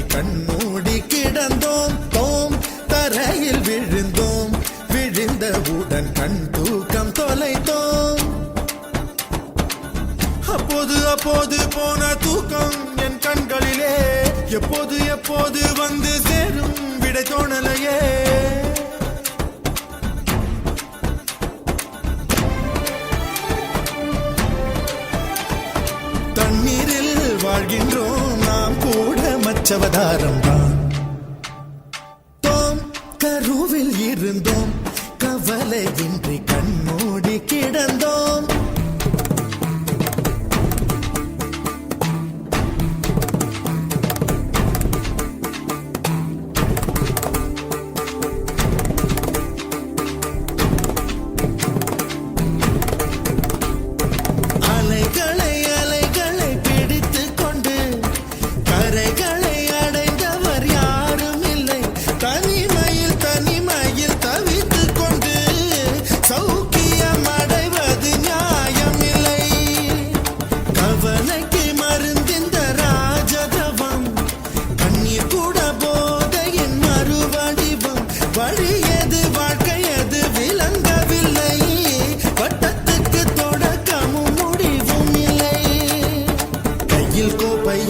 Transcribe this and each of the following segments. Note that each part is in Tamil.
தரையின்றி கண்மூடி கிடந்தோம் தோம் தரையில் விழுந்தோம் விழுந்தவுடன் கண் தூக்கம் தொலைத்தோம் அப்போது அப்போது போன தூக்கம் என் கண்களிலே எப்போது எப்போது வந்து சேரும் விடை தோணலையே தண்ணீரில் வாழ்கின்றோம் நாம் கூட மச்சவதாரம் தான் தோம் கருவில் இருந்தோம் கவலையின்றி கண்மூடி கிடந்தோம்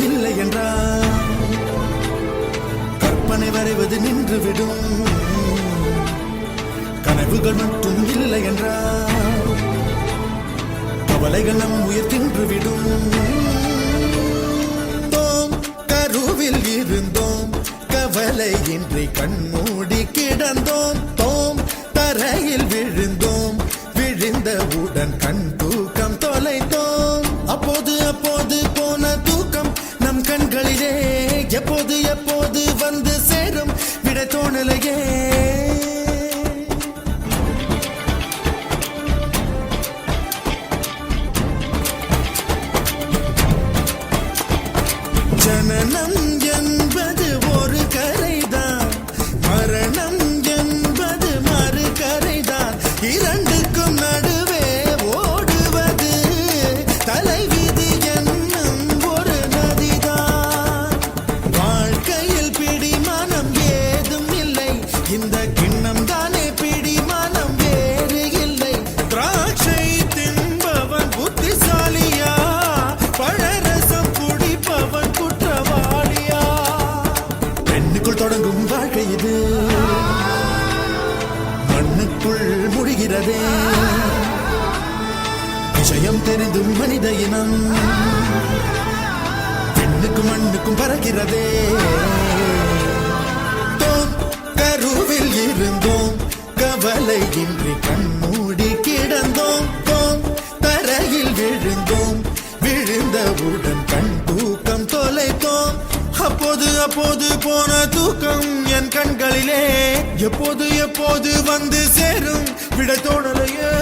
இல்லை என்றால் கற்பனை வரைவது நின்றுவிடும் கனவுகள் மட்டும் இல்லை என்றால் கவலைகள் நம் உயிர் தின்றுவிடும் தோம் கருவில் இருந்தோம் கவலையின்றி கண்மூடி கிடந்தோம் தோம் தரையில் விழுந்தோம் விழுந்தவுடன் கண் தூக்கம் தொலைத்தோம் அப்போது அப்போது போன தூக்கம் நம் கண்களிலே எப்போது எப்போது வந்து சேரும் விடை தோணலையே ஜனனம் என்பது ஒரு கரைதான் மரணம் என்பது மறு கரைதான் இரண்டுக்கும் நடுவே ஓடுவது தலைவிதி என்னும் ஒரு நதிதான் வாழ்க்கையில் பிடிமானம் ஏதும் இல்லை இந்த கிண்ணம் தானே பிடிமானம் வேறு இல்லை திராட்சை தின்பவன் புத்திசாலியா பழரசம் குடிப்பவன் குற்றவாளியா பெண்ணுக்குள் தொடங்கும் வாழ்க்கை இது மண்ணுக்குள் முடிகிறதே விஷயம் தெரிந்தும் மனித இனம் பெண்ணுக்கும் மண்ணுக்கும் பறக்கிறதே தோம் கருவில் இருந்தோம் கவலையின்றி கண்மூடி கிடந்தோம் தோம் தரையில் விழுந்தோம் விழுந்தவுடன் கண் தூக்கம் தொலைத்தோம் அப்போது அப்போது போன தூக்கம் என் கண்களிலே எப்போது எப்போது வந்து சேரும் விடை தோணலையே